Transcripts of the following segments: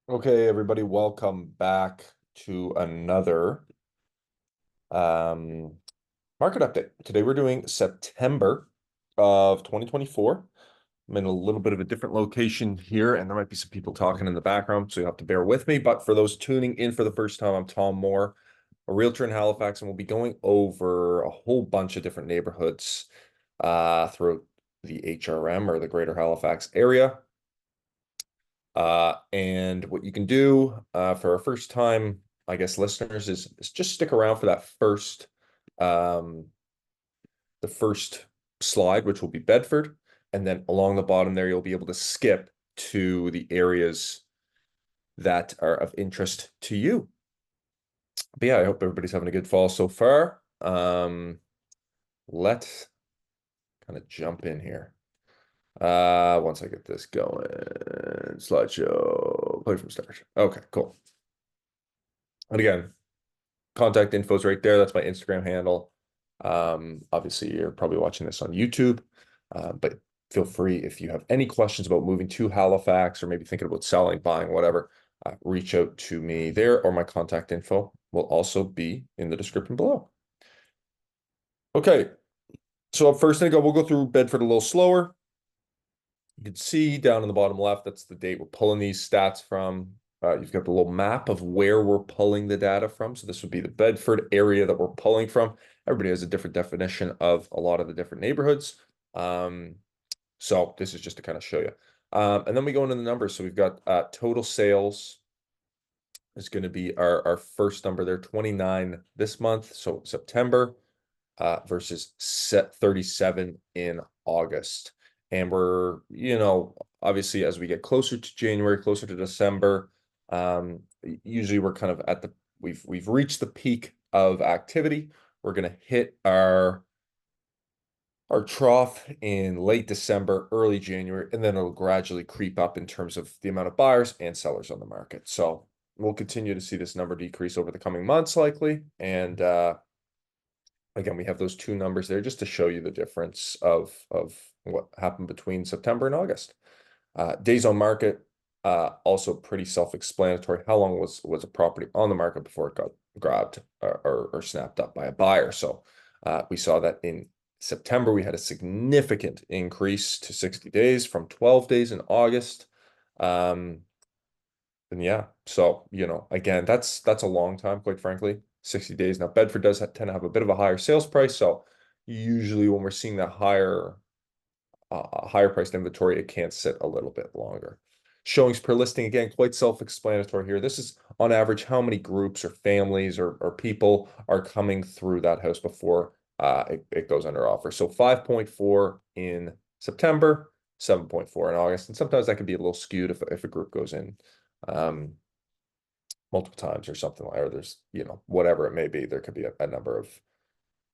Okay, everybody, welcome back to another um, market update. Today we're doing September of 2024. I'm in a little bit of a different location here, and there might be some people talking in the background, so you have to bear with me. But for those tuning in for the first time, I'm Tom Moore, a realtor in Halifax, and we'll be going over a whole bunch of different neighborhoods throughout the HRM or the Greater Halifax area. And what you can do for our first time, I guess, listeners is just stick around for that um, the first slide, which will be Bedford. And then along the bottom there, you'll be able to skip to the areas that are of interest to you. But yeah, I hope everybody's having a good fall so far. Let's kind of jump in here. Once I get this going, slideshow, play from start. Okay, cool. And again, contact info is right there. That's my Instagram handle. Obviously, you're probably watching this on YouTube, but feel free if you have any questions about moving to Halifax or maybe thinking about selling, buying, whatever, reach out to me there, or my contact info will also be in the description below. Okay, so first thing we'll go through Bedford a little slower. You can see down in the bottom left, that's the date we're pulling these stats from. You've got the little map of where we're pulling the data from. So this would be the Bedford area that we're pulling from. Everybody has a different definition of a lot of the different neighborhoods. So this is just to kind of show you. And then we go into the numbers. So we've got total sales is going to be our first number there, 29 this month. So September versus 37 in August. And we're, obviously as we get closer to January, closer to December, usually we're kind of at we've reached the peak of activity. We're going to hit our trough in late December, early January, and then it'll gradually creep up in terms of the amount of buyers and sellers on the market. So we'll continue to see this number decrease over the coming months likely. And again, we have those two numbers there just to show you the difference of what happened between September and August. Days on market, also pretty self-explanatory. How long was a property on the market before it got grabbed or snapped up by a buyer? So we saw that in September, we had a significant increase to 60 days from 12 days in August. And yeah, so, again, that's a long time, quite frankly. 60 days. Now, Bedford does tend to have a bit of a higher sales price. So usually when we're seeing that higher priced inventory, it can sit a little bit longer. Showings per listing, again, quite self-explanatory here. This is on average how many groups or families or people are coming through that house before it goes under offer. So 5.4 in September, 7.4 in August. And sometimes that can be a little skewed if a group goes in multiple times or something like, or there's, whatever it may be, there could be a number of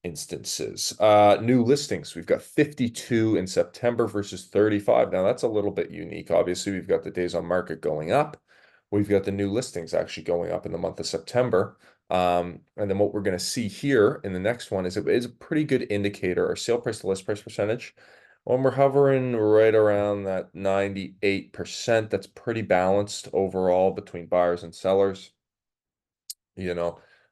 instances. New listings, we've got 52 in September versus 35. Now that's a little bit unique. Obviously, we've got the days on market going up. We've got the new listings actually going up in the month of September. And then what we're going to see here in the next one is it is a pretty good indicator, our sale price to list price percentage. When we're hovering right around that 98%, that's pretty balanced overall between buyers and sellers.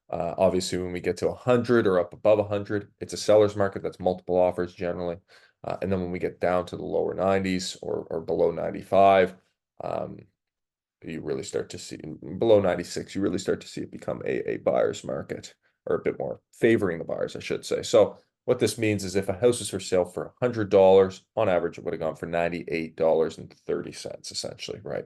Obviously when we get to 100 or up above 100, it's a seller's market. That's multiple offers generally. And then when we get down to the lower 90s or below 95, you really start to see below 96, you really start to see it become a buyer's market, or a bit more favoring the buyers, I should say. So what this means is if a house is for sale for $100, on average, it would have gone for $98.30, essentially, right?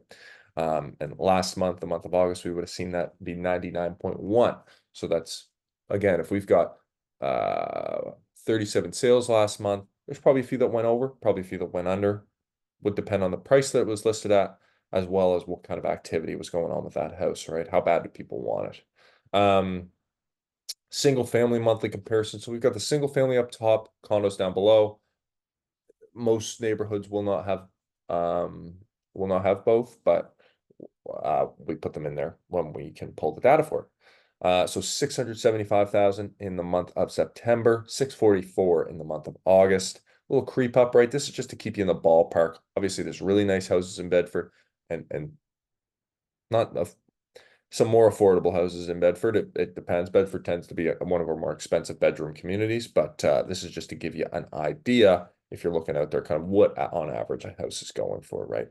And last month, the month of August, we would have seen that be 99.1. So that's, again, if we've got 37 sales last month, there's probably a few that went over, probably a few that went under. Would depend on the price that it was listed at, as well as what kind of activity was going on with that house, right? How bad do people want it? Single family monthly comparison. So we've got the single family up top, condos down below. Most neighborhoods will not have both, but we put them in there when we can pull the data for it. So 675,000 in the month of September, 644 in the month of August. A little creep up, right? This is just to keep you in the ballpark. Obviously, there's really nice houses in Bedford, and not a, some more affordable houses in Bedford. It depends. Bedford tends to be one of our more expensive bedroom communities, but this is just to give you an idea if you're looking out there, kind of what on average a house is going for, right?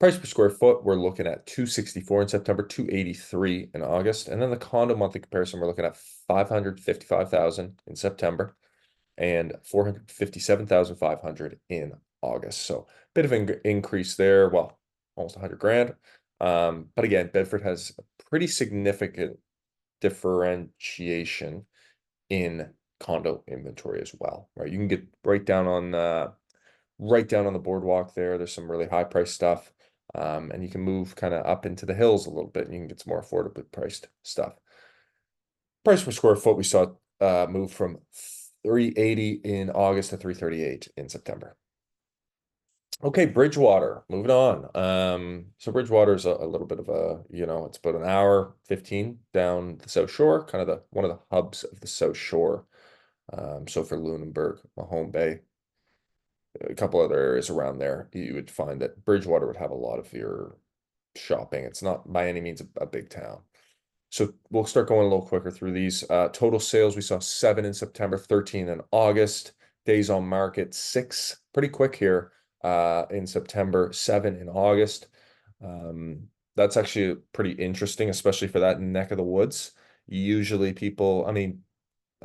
Price per square foot, we're looking at 264 in September, 283 in August. And then the condo monthly comparison, we're looking at 555,000 in September and 457,500 in August. So a bit of an increase there. Well, almost 100 grand. But again, Bedford has a pretty significant differentiation in condo inventory as well, right? You can get right down on the boardwalk there. There's some really high price stuff. And you can move kind of up into the hills a little bit and you can get some more affordably priced stuff. Price per square foot, we saw move from 380 in August to 338 in September. Okay, Bridgewater, moving on. So Bridgewater is a little bit of a, it's about an hour 15 down the South Shore, kind of one of the hubs of the South Shore. So for Lunenburg, Mahone Bay, a couple other areas around there, you would find that Bridgewater would have a lot of your shopping. It's not by any means a big town. So we'll start going a little quicker through these. Total sales, we saw 7 in September, 13 in August. Days on market, 6, pretty quick here in September, 7 in August. That's actually pretty interesting, especially for that neck of the woods. Usually people, I mean,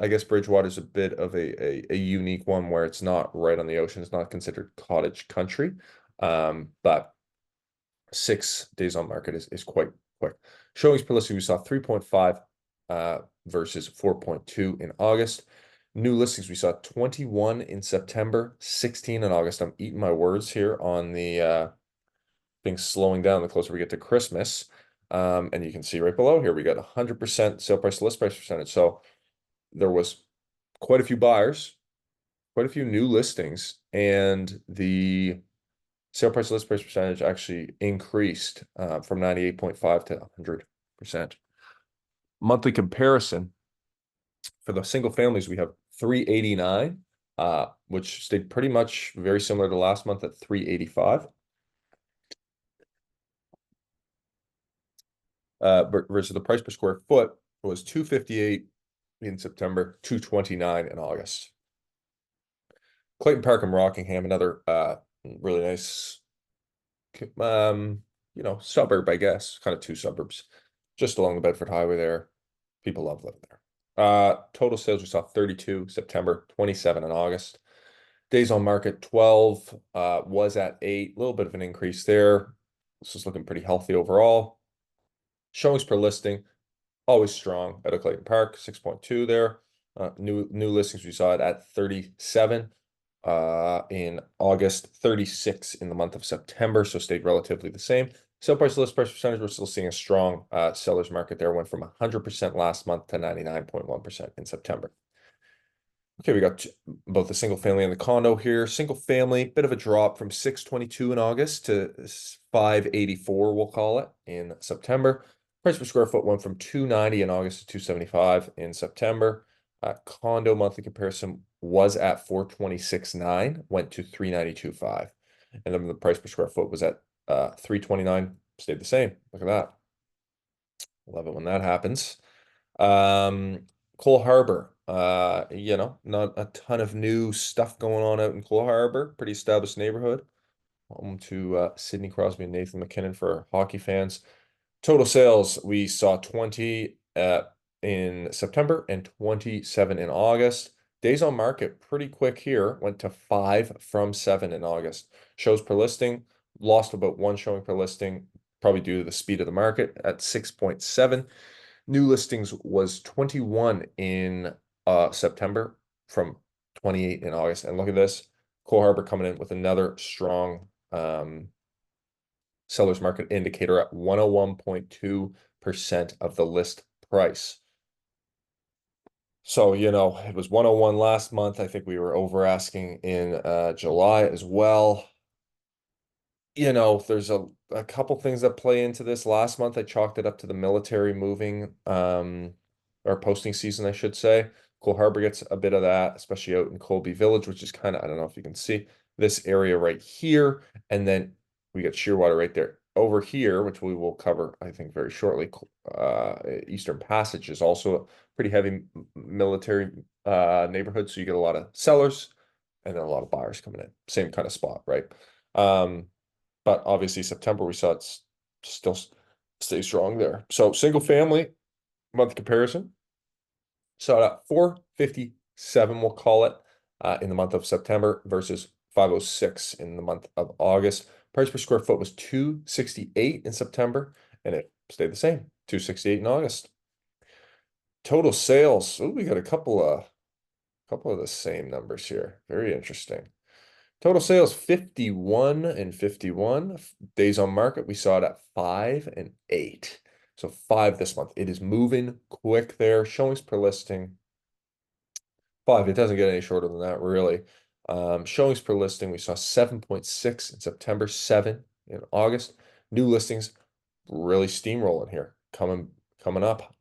I guess Bridgewater is a bit of a unique one where it's not right on the ocean. It's not considered cottage country. But 6 days on market is quite quick. Showings per listing, we saw 3.5 versus 4.2 in August. New listings, we saw 21 in September, 16 in August. I'm eating my words here on the things slowing down the closer we get to Christmas. And you can see right below here, we got 100% sale price to list price percentage. So there was quite a few buyers, quite a few new listings, and the sale price to list price percentage actually increased from 98.5 to 100%. Monthly comparison for the single families, we have 389, which stayed pretty much very similar to last month at 385. Versus the price per square foot was 258 in September, 229 in August. Clayton Park and Rockingham, another really nice suburb, I guess, kind of 2 suburbs just along the Bedford Highway there. People love living there. Total sales, we saw 32 September, 27 in August. Days on market, 12, was at 8, a little bit of an increase there. This is looking pretty healthy overall. Showings per listing, always strong at a Clayton Park, 6.2 there. New listings, we saw it at 37 in August, 36 in the month of September, so stayed relatively the same. Sale price to list price percentage, we're still seeing a strong seller's market there. Went from 100% last month to 99.1% in September. Okay, we got both the single family and the condo here. Single family, bit of a drop from 622 in August to 584, we'll call it, in September. Price per square foot went from 290 in August to 275 in September. Condo monthly comparison was at 426.9, went to 392.5. And then the price per square foot was at 329, stayed the same. Look at that. Love it when that happens. Cole Harbour, not a ton of new stuff going on out in Cole Harbour. Pretty established neighborhood. Home to Sidney Crosby and Nathan McKinnon for hockey fans. Total sales, we saw 20 in September and 27 in August. Days on market, pretty quick here. Went to 5 from 7 in August. Shows per listing, lost about 1 showing per listing, probably due to the speed of the market at 6.7. New listings was 21 in September from 28 in August. And look at this, Cole Harbour coming in with another strong seller's market indicator at 101.2% of the list price. So, it was 101 last month. I think we were over asking in July as well. There's a couple things that play into this. Last month, I chalked it up to the military moving, or posting season, I should say. Cole Harbour gets a bit of that, especially out in Colby Village, which is kind of, I don't know if you can see this area right here. And then we got Shearwater right there over here, which we will cover, I think, very shortly, Eastern Passage is also a pretty heavy military neighborhood. So you get a lot of sellers and then a lot of buyers coming in. Same kind of spot, right? But obviously September, we saw it's still stay strong there. So single family month comparison. So at 457, we'll call it, in the month of September versus 506 in the month of August. Price per square foot was 268 in September, and it stayed the same, 268 in August. Total sales. Oh, we got a couple of the same numbers here. Very interesting. Total sales 51 and 51. Days on market, we saw it at 5 and 8. So 5 this month. It is moving quick there. Showings per listing 5. It doesn't get any shorter than that, really. Showings per listing, we saw 7.6 in September, 7 in August. New listings really steamrolling here, coming up.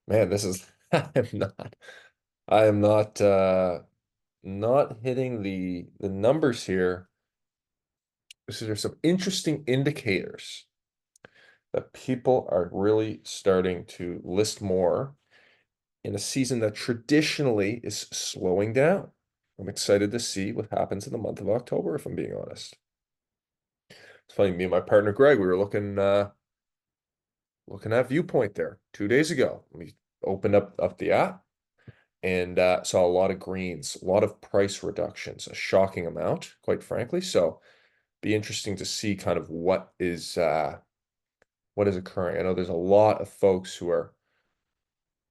Man, this is I am not hitting the numbers here. So there's some interesting indicators that people are really starting to list more in a season that traditionally is slowing down. I'm excited to see what happens in the month of October, if I'm being honest. It's funny, me and my partner Greg, we were looking at Viewpoint there 2 days ago. We opened up the app and saw a lot of greens, a lot of price reductions, a shocking amount, quite frankly. So be interesting to see kind of what is occurring. I know there's a lot of folks who are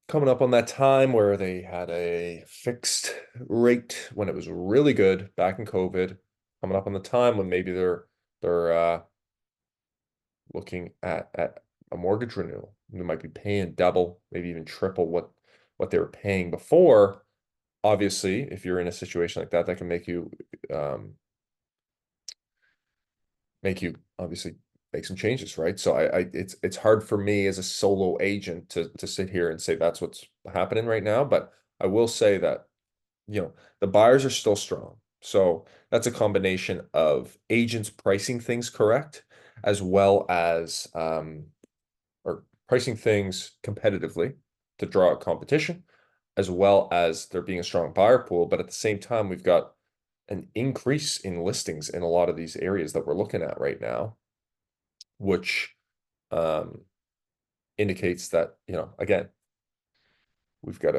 coming up on that time where they had a fixed rate when it was really good back in COVID, coming up on the time when maybe they're looking at a mortgage renewal. They might be paying double, maybe even triple what they were paying before. Obviously, if you're in a situation like that, that can make you obviously make some changes, right? So it's hard for me as a solo agent to sit here and say that's what's happening right now. But I will say that, the buyers are still strong. So that's a combination of agents pricing things correct, as well as or pricing things competitively to draw out competition, as well as there being a strong buyer pool. But at the same time, we've got an increase in listings in a lot of these areas that we're looking at right now, which indicates that, again, we've got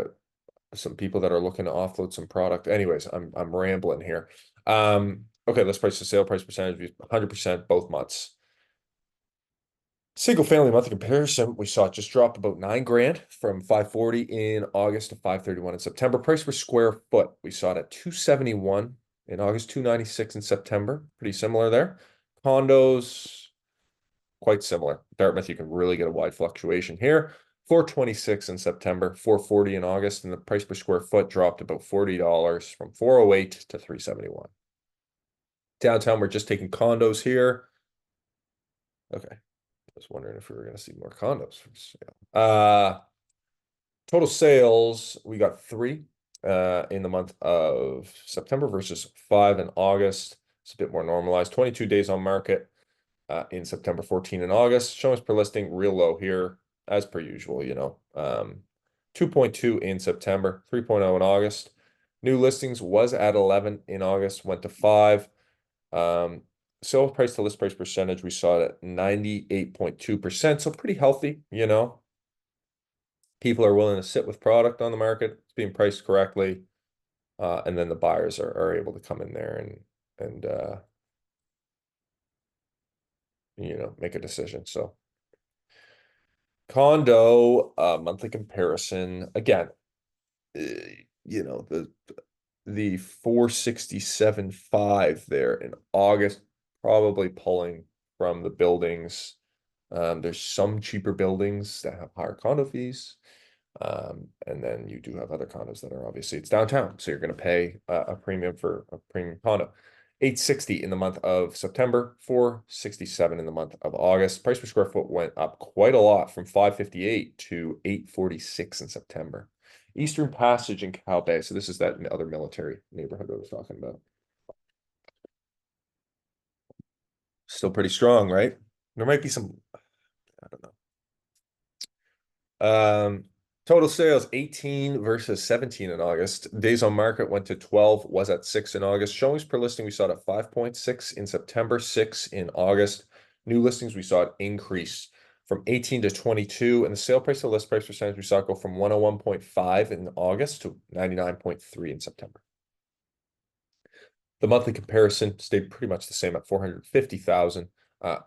some people that are looking to offload some product. Anyways, I'm rambling here. Okay, let's price the sale price percentage, 100% both months. Single family monthly comparison, we saw it just dropped about 9 grand from 540 in August to 531 in September. Price per square foot, we saw it at 271 in August, 296 in September. Pretty similar there. Condos, quite similar. Dartmouth, you can really get a wide fluctuation here. 426 in September, 440 in August, and the price per square foot dropped about $40 from 408 to 371. Downtown, we're just taking condos here. Okay. I was wondering if we were going to see more condos for sale. Total sales, we got 3 in the month of September versus 5 in August. It's a bit more normalized. 22 days on market in September, 14 in August. Showings per listing, real low here, as per usual, 2.2 in September, 3.0 in August. New listings was at 11 in August, went to 5. Sale price to list price percentage, we saw it at 98.2%, so pretty healthy, People are willing to sit with product on the market, it's being priced correctly, and then the buyers are able to come in there and make a decision. So condo monthly comparison, again, the 467.5 there in August, probably pulling from the buildings. There's some cheaper buildings that have higher condo fees. And then you do have other condos that are, obviously it's downtown, so you're going to pay a premium for a premium condo. 860 in the month of September, 467 in the month of August. Price per square foot went up quite a lot from 558 to 846 in September. Eastern Passage in Cow Bay. So this is that other military neighborhood I was talking about. Still pretty strong, right? There might be some, I don't know. Total sales 18 versus 17 in August. Days on market went to 12, was at 6 in August. Showings per listing, we saw it at 5.6 in September, 6 in August. New listings, we saw it increase from 18 to 22, and the sale price to list price percentage, we saw it go from 101.5 in August to 99.3 in September. The monthly comparison stayed pretty much the same at 450,000.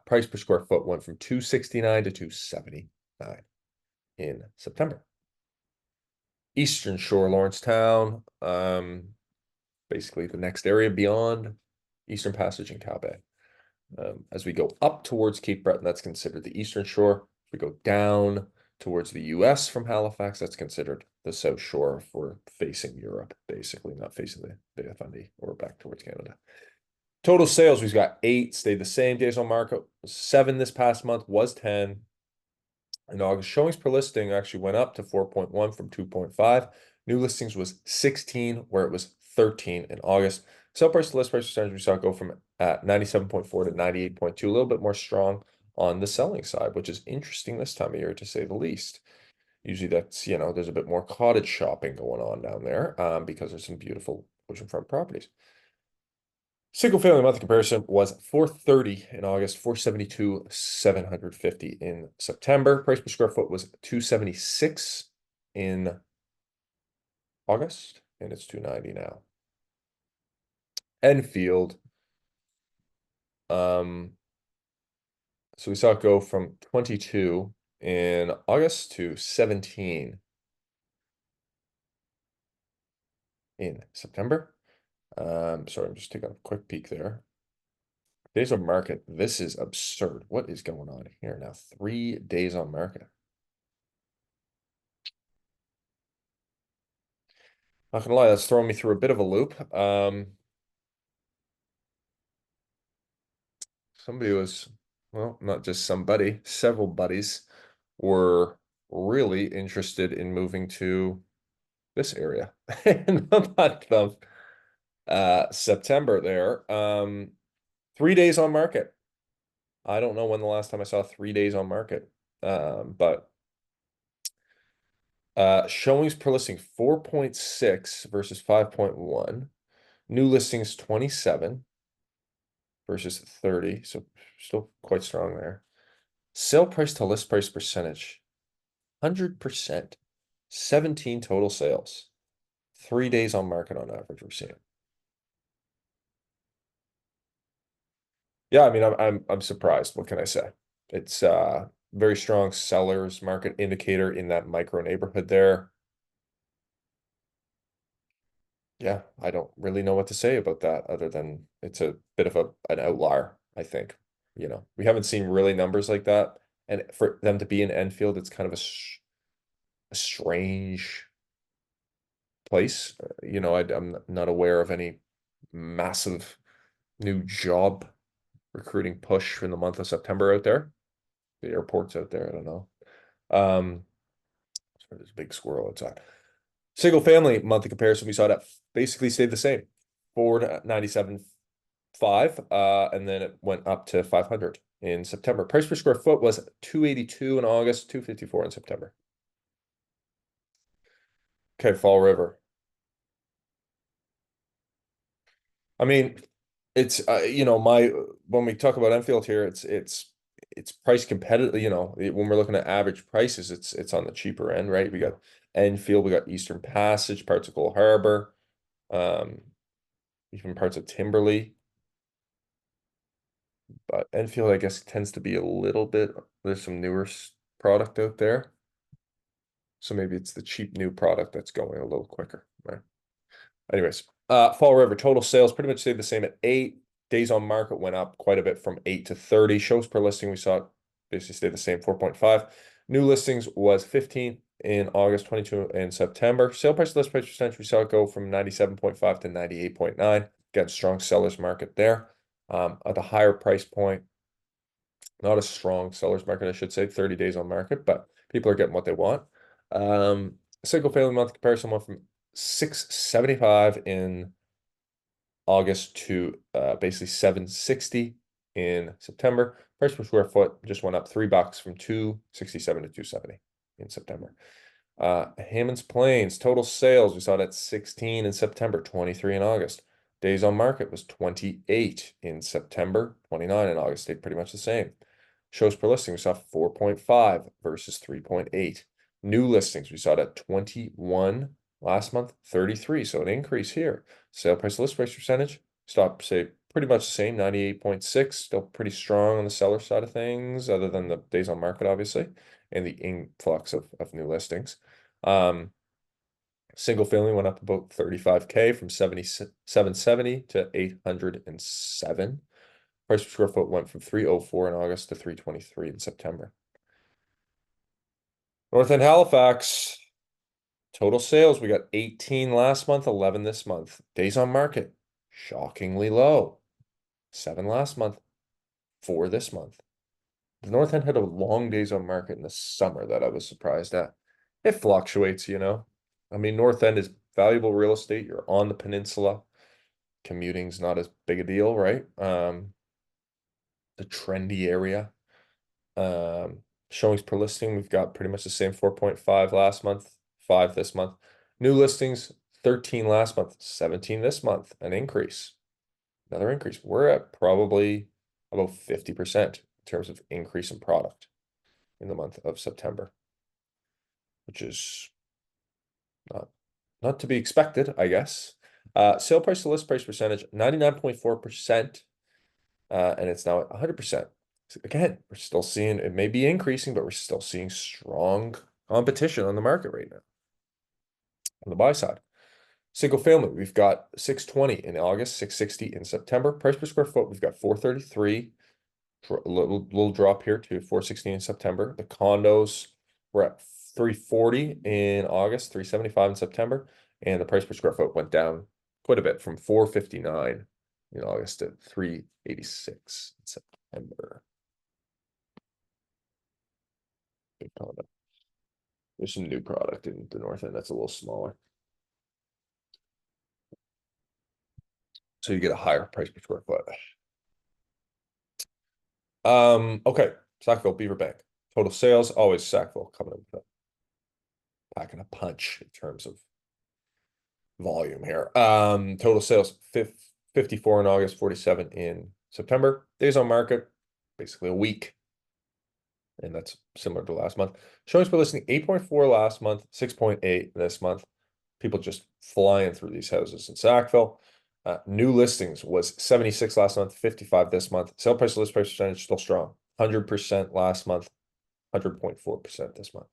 Price per square foot went from 269 to 279 in September. Eastern Shore, Lawrencetown, basically the next area beyond Eastern Passage and Cow Bay. As we go up towards Cape Breton, that's considered the Eastern Shore. If we go down towards the US from Halifax, that's considered the South Shore if we're facing Europe, basically, not facing the Bay of Fundy or back towards Canada. Total sales, we've got 8, stayed the same. Days on market, 7 this past month, was 10. In August, showings per listing actually went up to 4.1 from 2.5. New listings was 16, where it was 13 in August. Sale price to list price percentage, we saw it go from 97.4 to 98.2, a little bit more strong on the selling side, which is interesting this time of year, to say the least. Usually that's, there's a bit more cottage shopping going on down there because there's some beautiful oceanfront properties. Single family monthly comparison was 430 in August, 472, 750 in September. Price per square foot was 276 in August, and it's 290 now. Enfield. So we saw it go from 22 in August to 17 in September. Sorry, I'm just taking a quick peek there. Days on market. This is absurd. What is going on here now? 3 days on market. Not gonna lie, that's throwing me through a bit of a loop. Somebody was, well, not just somebody, several buddies were really interested in moving to this area in the month of September there. 3 days on market. I don't know when the last time I saw 3 days on market. But showings per listing 4.6 versus 5.1. New listings 27 versus 30. So still quite strong there. Sale price to list price percentage 100%. 17 total sales. 3 days on market on average, we're seeing. Yeah, I mean, I'm surprised. What can I say? It's very strong sellers market indicator in that micro neighborhood there. Yeah, I don't really know what to say about that other than it's a bit of an outlier, I think. We haven't seen really numbers like that. And for them to be in Enfield, it's kind of a strange place. I'm not aware of any massive new job recruiting push in the month of September out there. The airport's out there, I don't know. There's a big squirrel outside. Single family monthly comparison, we saw that basically stayed the same. 497.5, and then it went up to 500 in September. Price per square foot was 282 in August, 254 in September. Okay, Fall River. I mean, it's when we talk about Enfield here, it's price competitive. When we're looking at average prices, it's on the cheaper end, right? We got Enfield, we got Eastern Passage, parts of Harbour, even parts of Timberlea. But Enfield, I guess, tends to be a little bit. There's some newer product out there, so maybe it's the cheap new product that's going a little quicker, right? Anyways, Fall River total sales pretty much stayed the same at 8. Days on market went up quite a bit from 8 to 30. Shows per listing, we saw it basically stay the same, 4.5. New listings was 15 in August, 22 in September. Sale price list price percentage, we saw it go from 97.5 to 98.9. Again, strong seller's market there. At a higher price point, not a strong seller's market, I should say, 30 days on market, but people are getting what they want. Single family month comparison went from 675 in August to basically 760 in September. Price per square foot just went up $3 from 267 to 270 in September. Hammonds Plains, total sales, we saw it at 16 in September, 23 in August. Days on market was 28 in September, 29 in August, stayed pretty much the same. Shows per listing, we saw 4.5 versus 3.8. New listings, we saw it at 21 last month, 33, so an increase here. Sale price to list price percentage, stop, say, pretty much the same, 98.6, still pretty strong on the seller side of things, other than the days on market, obviously, and the influx of new listings. Single family went up about 35K from 770 to 807. Price per square foot went from 304 in August to 323 in September. North End Halifax, total sales, we got 18 last month, 11 this month. Days on market, shockingly low. 7 last month, 4 this month. The North End had a long days on market in the summer that I was surprised at. It fluctuates, you know. I mean, North End is valuable real estate. You're on the peninsula. Commuting's not as big a deal, right? The trendy area. Showings per listing, we've got pretty much the same 4.5 last month, 5 this month. New listings, 13 last month, 17 this month, an increase. Another increase. We're at probably about 50% in terms of increase in product in the month of September, which is not to be expected, I guess. Sale price to list price percentage, 99.4%, and it's now at 100%. Again, we're still seeing, it may be increasing, but we're still seeing strong competition on the market right now. On the buy side, single family, we've got 620 in August, 660 in September. Price per square foot, we've got 433. A little drop here to 416 in September. The condos were at 340 in August, 375 in September, and the price per square foot went down quite a bit from 459 in August to 386 in September. Big condo. There's some new product in the North End that's a little smaller. So you get a higher price per square foot. Okay, Sackville, Beaverbank. Total sales, always Sackville coming in with a packing a punch in terms of volume here. Total sales 54 in August, 47 in September. Days on market, basically a week. And that's similar to last month. Showings per listing 8.4 last month, 6.8 this month. People just flying through these houses in Sackville. New listings was 76 last month, 55 this month. Sale price to list price percentage still strong. 100% last month, 100.4% this month.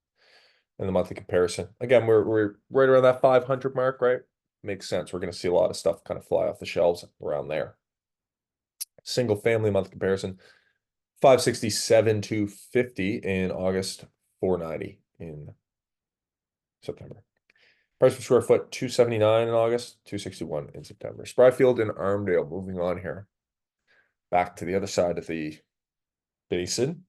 In the monthly comparison, again, we're right around that 500 mark, right? Makes sense. We're going to see a lot of stuff kind of fly off the shelves around there. Single family month comparison, 567 to 50 in August, 490 in September. Price per square foot, 279 in August, 261 in September. Spryfield and Armdale, moving on here. Back to the other side of the basin.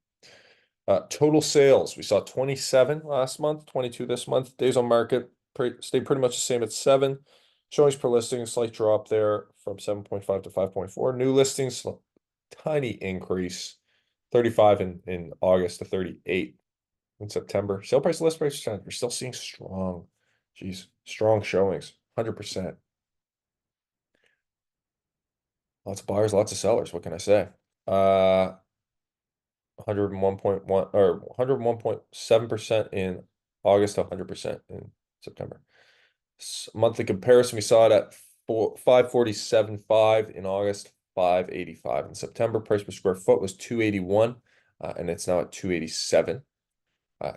Total sales, we saw 27 last month, 22 this month. Days on market stayed pretty much the same at 7. Showings per listing, slight drop there from 7.5 to 5.4. New listings, tiny increase, 35 in August to 38 in September. Sale price, list price, we're still seeing strong, strong showings, 100%. Lots of buyers, lots of sellers. What can I say? 101.1 or 101.7% in August to 100% in September. Monthly comparison, we saw it at 547.5 in August, 585 in September. Price per square foot was 281, and it's now at 287.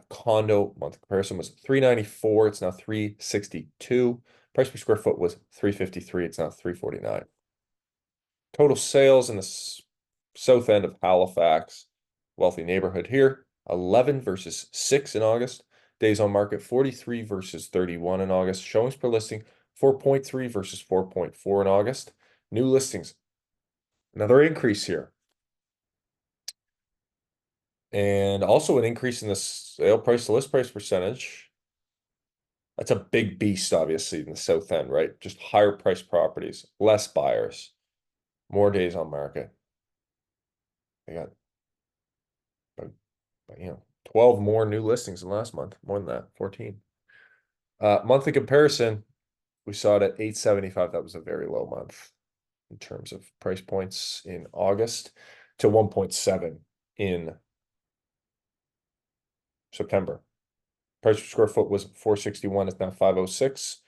Condo monthly comparison was 394. It's now 362. Price per square foot was 353. It's now 349. Total sales in the south end of Halifax, wealthy neighborhood here, 11 versus 6 in August. Days on market, 43 versus 31 in August. Showings per listing, 4.3 versus 4.4 in August. New listings, another increase here. And also an increase in the sale price to list price percentage. That's a big beast, obviously, in the south end, right? Just higher priced properties, less buyers, more days on market. They got, uh, 12 more new listings than last month, more than that, 14. Monthly comparison, we saw it at 875. That was a very low month in terms of price points in August, to 1.7 in September. Price per square foot was 461. It's now 506.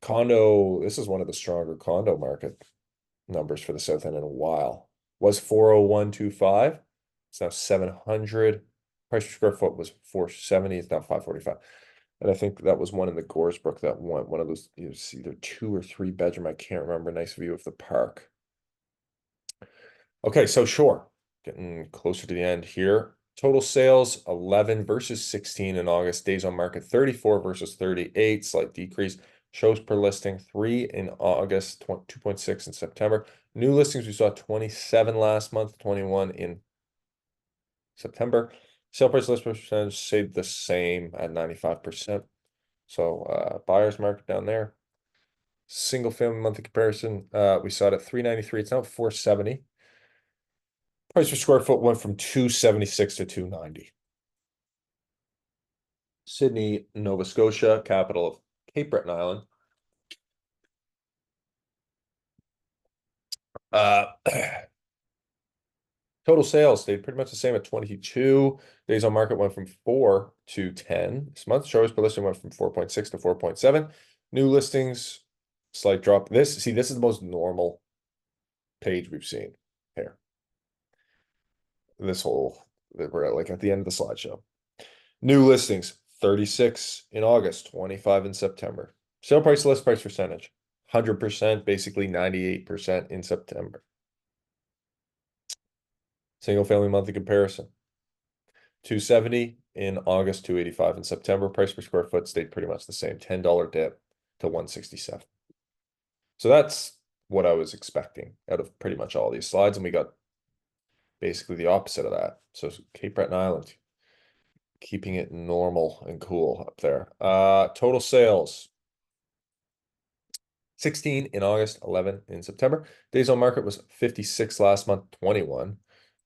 Condo, this is one of the stronger condo market numbers for the South End in a while. Was 40125. It's now 700. Price per square foot was 470. It's now 545. And I think that was one in the Goresbrook that one of those, it was either 2 or 3 bedroom. I can't remember. Nice view of the park. Okay, so sure, getting closer to the end here. Total sales 11 versus 16 in August. Days on market 34 versus 38. Slight decrease. Shows per listing 3 in August, 2.6 in September. New listings we saw 27 last month, 21 in September. Sale price list percentage stayed the same at 95%. So buyer's market down there. Single family monthly comparison, we saw it at 393. It's now 470. Price per square foot went from 276 to 290. Sydney, Nova Scotia, capital of Cape Breton Island. Total sales stayed pretty much the same at 22. Days on market went from 4 to 10. This month, shows per listing went from 4.6 to 4.7. New listings, slight drop. This is the most normal page we've seen here. We're like at the end of the slideshow. New listings, 36 in August, 25 in September. Sale price, list price percentage, 100%, basically 98% in September. Single family monthly comparison, 270 in August, 285 in September. Price per square foot stayed pretty much the same, $10 dip to 167. So that's what I was expecting out of pretty much all these slides, and we got basically the opposite of that. So Cape Breton Island, keeping it normal and cool up there. Total sales, 16 in August, 11 in September. Days on market was 56 last month, 21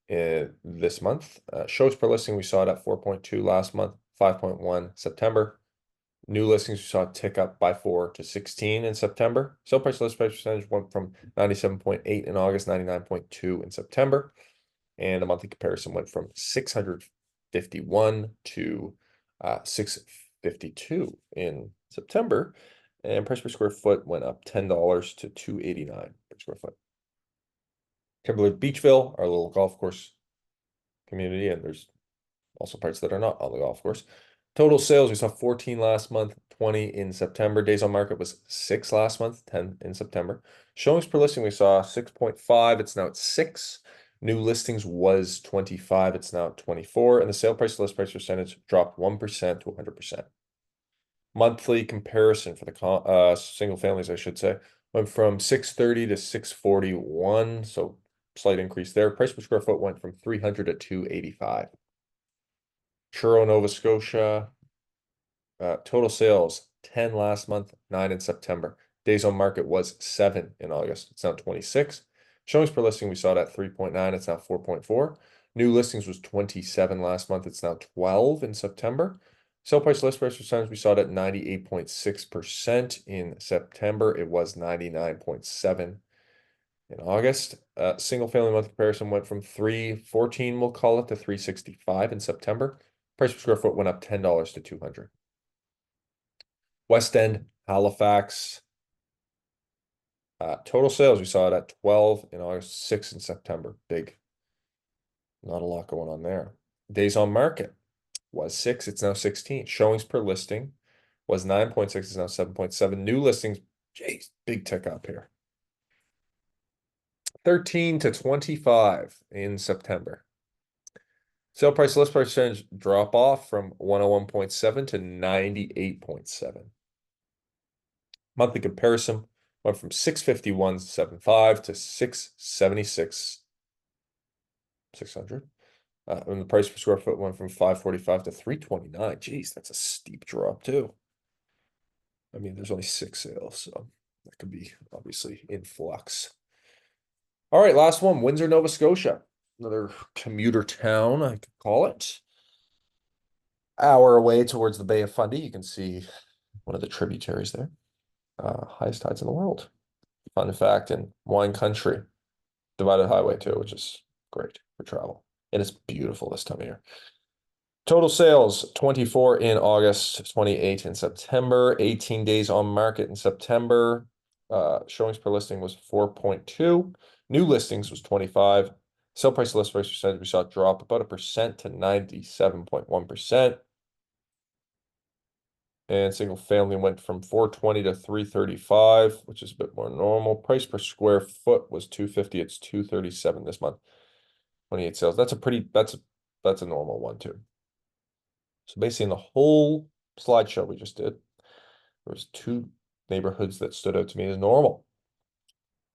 in this month. Shows per listing, we saw it at 4.2 last month, 5.1 September. New listings, we saw it tick up by 4 to 16 in September. Sale price, list price percentage went from 97.8 in August, 99.2 in September. And the monthly comparison went from 651 to 652 in September. And price per square foot went up $10 to $289 per square foot. Timberlea, Beechville, our little golf course community, and there's also parts that are not on the golf course. Total sales, we saw 14 last month, 20 in September. Days on market was 6 last month, 10 in September. Showings per listing, we saw 6.5. It's now at 6. New listings was 25. It's now at 24. And the sale price to list price percentage dropped 1% to 100%. Monthly comparison for the single families, I should say, went from 630 to 641. So slight increase there. Price per square foot went from 300 to 285. Truro, Nova Scotia, total sales 10 last month, 9 in September. Days on market was 7 in August. It's now 26. Showings per listing, we saw it at 3.9. It's now 4.4. New listings was 27 last month. It's now 12 in September. Sale price, list price percentage, we saw it at 98.6% in September. It was 99.7 in August. Single family month comparison went from 314, we'll call it, to 365 in September. Price per square foot went up $10 to 200. West End, Halifax. Total sales, we saw it at 12 in August, 6 in September. Big. Not a lot going on there. Days on market was 6. It's now 16. Showings per listing was 9.6. It's now 7.7. New listings, geez, big tick up here. 13 to 25 in September. Sale price, list price percentage drop off from 101.7 to 98.7. Monthly comparison went from 651.75 to 676 600. And the price per square foot went from 545 to 329. Geez, that's a steep drop too. I mean, there's only 6 sales, so that could be obviously in flux. All right, last one, Windsor, Nova Scotia. Another commuter town, I could call it. Hour away towards the Bay of Fundy, you can see one of the tributaries there. Highest tides in the world. Fun fact, in wine country, divided highway too, which is great for travel. And it's beautiful this time of year. Total sales 24 in August, 28 in September, 18 days on market in September. Showings per listing was 4.2. New listings was 25. Sale price to list price percentage we saw it drop about 1% to 97.1%. And single family went from 420 to 335, which is a bit more normal. Price per square foot was 250. It's 237 this month. 28 sales. That's a normal one too. So basically in the whole slideshow we just did, there was two neighborhoods that stood out to me as normal.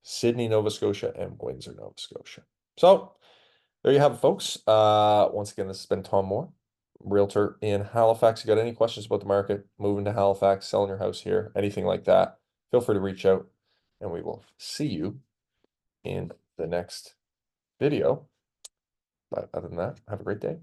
Sydney, Nova Scotia, and Windsor, Nova Scotia. So there you have it, folks. Once again, this has been Tom Moore, realtor in Halifax. You got any questions about the market, moving to Halifax, selling your house here, anything like that, feel free to reach out, and we will see you in the next video. But other than that, have a great day.